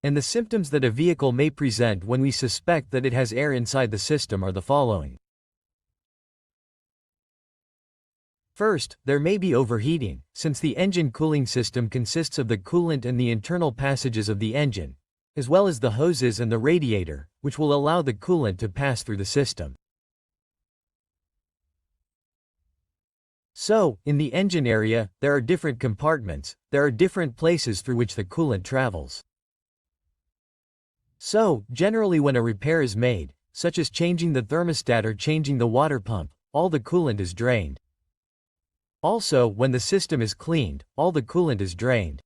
And the symptoms that a vehicle may present when we suspect that it has air inside the system are the following. First, there may be overheating, since the engine cooling system consists of the coolant and the internal passages of the engine, as well as the hoses and the radiator, which will allow the coolant to pass through the system. So, in the engine area, there are different compartments, there are different places through which the coolant travels. So, generally when a repair is made, such as changing the thermostat or changing the water pump, all the coolant is drained. Also, when the system is cleaned, all the coolant is drained.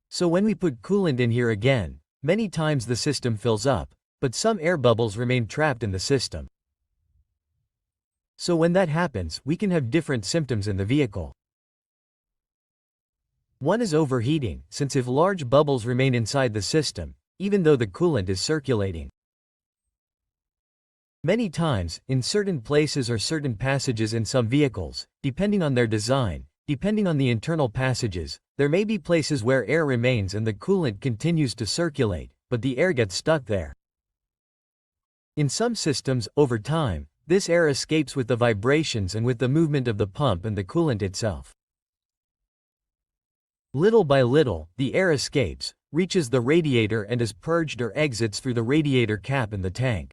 So when we put coolant in here again, many times the system fills up, but some air bubbles remain trapped in the system. So when that happens, we can have different symptoms in the vehicle. One is overheating, since if large bubbles remain inside the system, even though the coolant is circulating. Many times, in certain places or certain passages in some vehicles, depending on their design, depending on the internal passages, there may be places where air remains and the coolant continues to circulate, but the air gets stuck there. In some systems, over time, this air escapes with the vibrations and with the movement of the pump and the coolant itself. Little by little, the air escapes, reaches the radiator and is purged or exits through the radiator cap in the tank.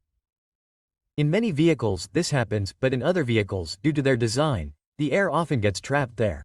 In many vehicles, this happens, but in other vehicles, due to their design, the air often gets trapped there.